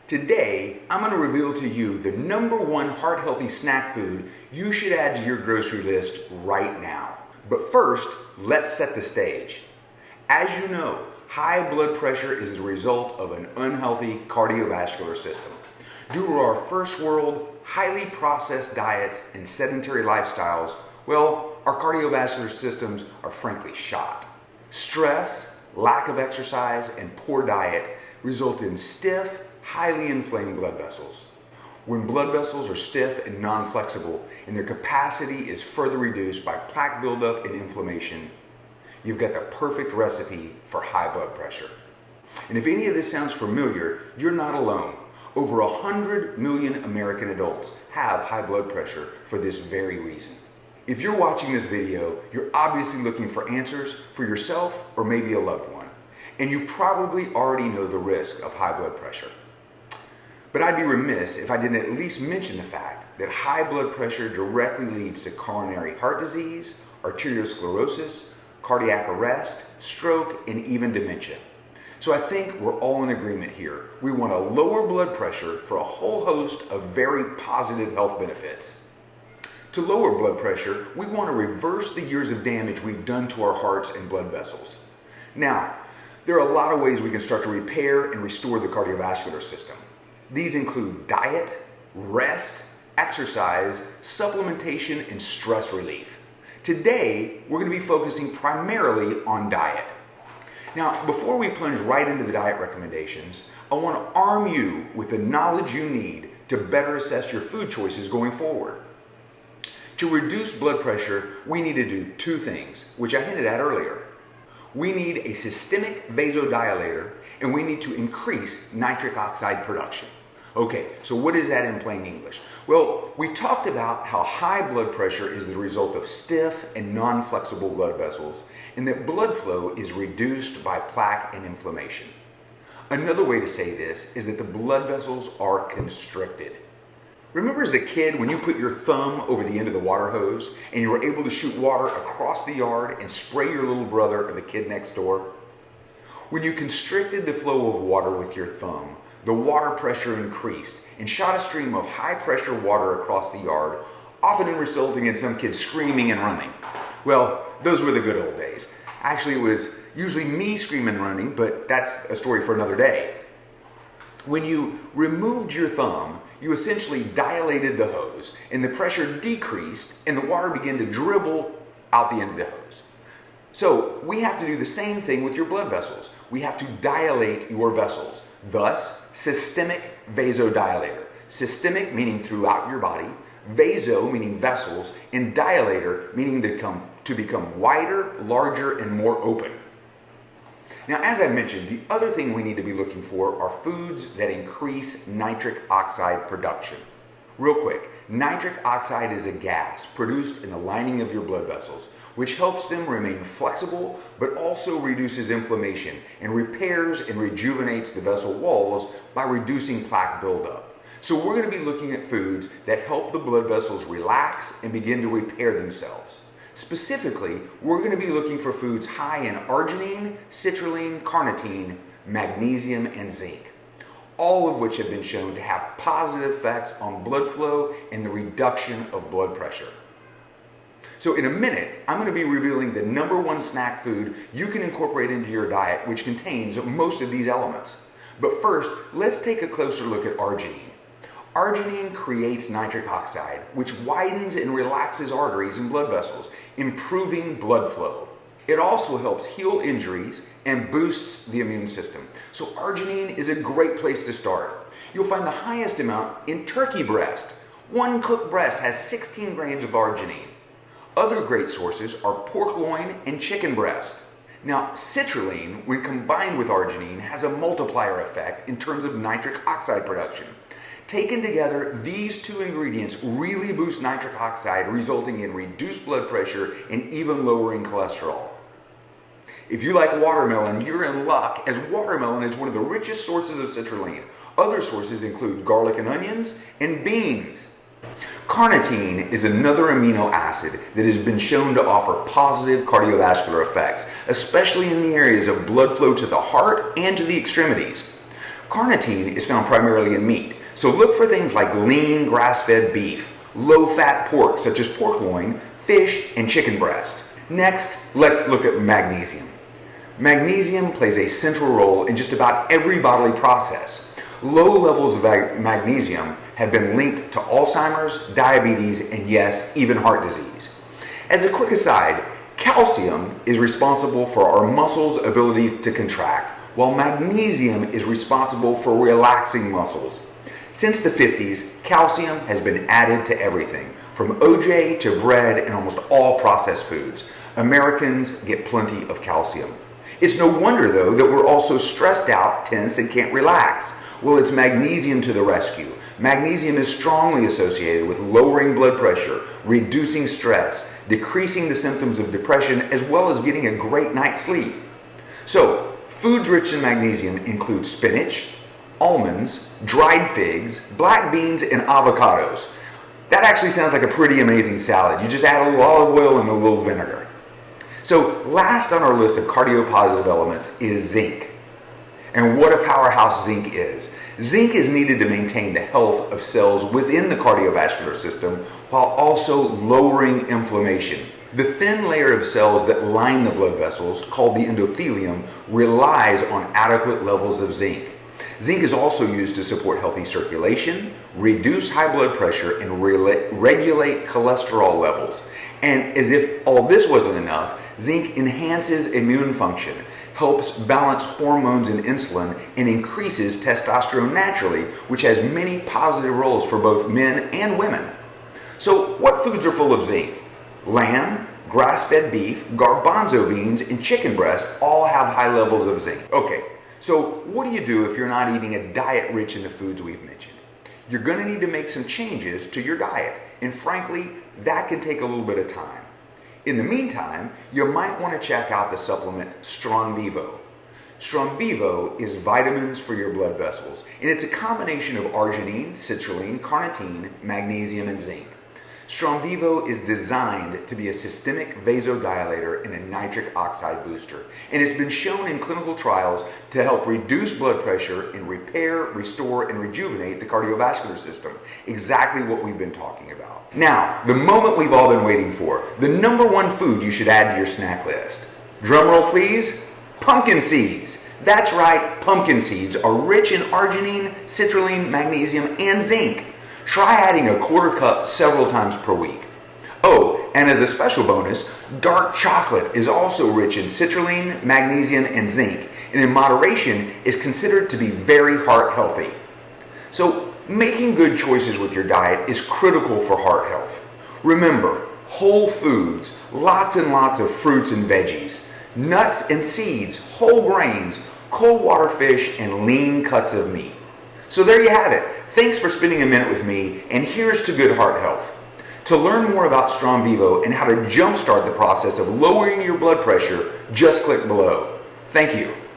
Today, I'm going to reveal to you the #1 heart-healthy snack food you should add to your grocery list right now. But first, let's set the stage. As you know, high blood pressure is a result of an unhealthy cardiovascular system. Due to our first world, highly processed diets and sedentary lifestyles, well, our cardiovascular systems are frankly shot. Stress, lack of exercise, and poor diet result in stiff, highly inflamed blood vessels. When blood vessels are stiff and non-flexible and their capacity is further reduced by plaque buildup and inflammation, you've got the perfect recipe for high blood pressure. And if any of this sounds familiar, you're not alone. Over 100 million American adults have high blood pressure for this very reason. If you're watching this video, you're obviously looking for answers for yourself or maybe a loved one. And you probably already know the risk of high blood pressure. But I'd be remiss if I didn't at least mention the fact that high blood pressure directly leads to coronary heart disease, arteriosclerosis, cardiac arrest, stroke, and even dementia. So I think we're all in agreement here. We want to lower blood pressure for a whole host of very positive health benefits. To lower blood pressure, we want to reverse the years of damage we've done to our hearts and blood vessels. Now, there are a lot of ways we can start to repair and restore the cardiovascular system. These include diet, rest, exercise, supplementation, and stress relief. Today, we're going to be focusing primarily on diet. Now, before we plunge right into the diet recommendations, I want to arm you with the knowledge you need to better assess your food choices going forward. To reduce blood pressure, we need to do two things, which I hinted at earlier. We need a systemic vasodilator, and we need to increase nitric oxide production. Okay, so what is that in plain English? Well, we talked about how high blood pressure is the result of stiff and non-flexible blood vessels, and that blood flow is reduced by plaque and inflammation. Another way to say this is that the blood vessels are constricted. Remember as a kid when you put your thumb over the end of the water hose and you were able to shoot water across the yard and spray your little brother or the kid next door? When you constricted the flow of water with your thumb, the water pressure increased and shot a stream of high pressure water across the yard, often resulting in some kids screaming and running. Well, those were the good old days. Actually, it was usually me screaming and running, but that's a story for another day. When you removed your thumb, you essentially dilated the hose and the pressure decreased and the water began to dribble out the end of the hose. So we have to do the same thing with your blood vessels. We have to dilate your vessels. Thus, systemic vasodilator. Systemic meaning throughout your body, vaso meaning vessels, and dilator meaning to become wider, larger, and more open. Now, as I mentioned, the other thing we need to be looking for are foods that increase nitric oxide production. Real quick, nitric oxide is a gas produced in the lining of your blood vessels, which helps them remain flexible, but also reduces inflammation and repairs and rejuvenates the vessel walls by reducing plaque buildup. So we're going to be looking at foods that help the blood vessels relax and begin to repair themselves. Specifically, we're going to be looking for foods high in arginine, citrulline, carnitine, magnesium, and zinc, all of which have been shown to have positive effects on blood flow and the reduction of blood pressure. So in a minute, I'm going to be revealing the #1 snack food you can incorporate into your diet, which contains most of these elements. But first, let's take a closer look at arginine. Arginine creates nitric oxide, which widens and relaxes arteries and blood vessels, improving blood flow. It also helps heal injuries and boosts the immune system. So arginine is a great place to start. You'll find the highest amount in turkey breast. One cooked breast has 16 grams of arginine. Other great sources are pork loin and chicken breast. Now, citrulline, when combined with arginine, has a multiplier effect in terms of nitric oxide production. Taken together, these two ingredients really boost nitric oxide, resulting in reduced blood pressure and even lowering cholesterol. If you like watermelon, you're in luck, as watermelon is one of the richest sources of citrulline. Other sources include garlic and onions and beans. Carnitine is another amino acid that has been shown to offer positive cardiovascular effects, especially in the areas of blood flow to the heart and to the extremities. Carnitine is found primarily in meat, so look for things like lean grass-fed beef, low-fat pork such as pork loin, fish, and chicken breast. Next, let's look at magnesium. Magnesium plays a central role in just about every bodily process. Low levels of magnesium have been linked to Alzheimer's, diabetes, and yes, even heart disease. As a quick aside, calcium is responsible for our muscles' ability to contract, while magnesium is responsible for relaxing muscles. Since the 50s, calcium has been added to everything, from OJ to bread and almost all processed foods. Americans get plenty of calcium. It's no wonder, though, that we're also stressed out, tense, and can't relax. Well, it's magnesium to the rescue. Magnesium is strongly associated with lowering blood pressure, reducing stress, decreasing the symptoms of depression, as well as getting a great night's sleep. So, foods rich in magnesium include spinach, almonds, dried figs, black beans, and avocados. That actually sounds like a pretty amazing salad. You just add a little olive oil and a little vinegar. So last on our list of cardiopositive elements is zinc. And what a powerhouse zinc is. Zinc is needed to maintain the health of cells within the cardiovascular system while also lowering inflammation. The thin layer of cells that line the blood vessels, called the endothelium, relies on adequate levels of zinc. Zinc is also used to support healthy circulation, reduce high blood pressure, and regulate cholesterol levels. And as if all this wasn't enough, zinc enhances immune function, helps balance hormones and insulin, and increases testosterone naturally, which has many positive roles for both men and women. So what foods are full of zinc? Lamb, grass-fed beef, garbanzo beans, and chicken breast all have high levels of zinc. Okay. So what do you do if you're not eating a diet rich in the foods we've mentioned? You're going to need to make some changes to your diet, and frankly, that can take a little bit of time. In the meantime, you might want to check out the supplement Stronvivo. Stronvivo is vitamins for your blood vessels, and it's a combination of arginine, citrulline, carnitine, magnesium, and zinc. Stronvivo is designed to be a systemic vasodilator and a nitric oxide booster, and it's been shown in clinical trials to help reduce blood pressure and repair, restore, and rejuvenate the cardiovascular system. Exactly what we've been talking about. Now, the moment we've all been waiting for, the number one food you should add to your snack list. Drum roll, please. Pumpkin seeds. That's right, pumpkin seeds are rich in arginine, citrulline, magnesium, and zinc. Try adding a quarter cup several times per week. Oh, and as a special bonus, dark chocolate is also rich in citrulline, magnesium, and zinc, and in moderation is considered to be very heart healthy. So, making good choices with your diet is critical for heart health. Remember, whole foods, lots and lots of fruits and veggies, nuts and seeds, whole grains, cold water fish, and lean cuts of meat. So there you have it. Thanks for spending a minute with me, and here's to good heart health. To learn more about Stronvivo and how to jumpstart the process of lowering your blood pressure, just click below. Thank you.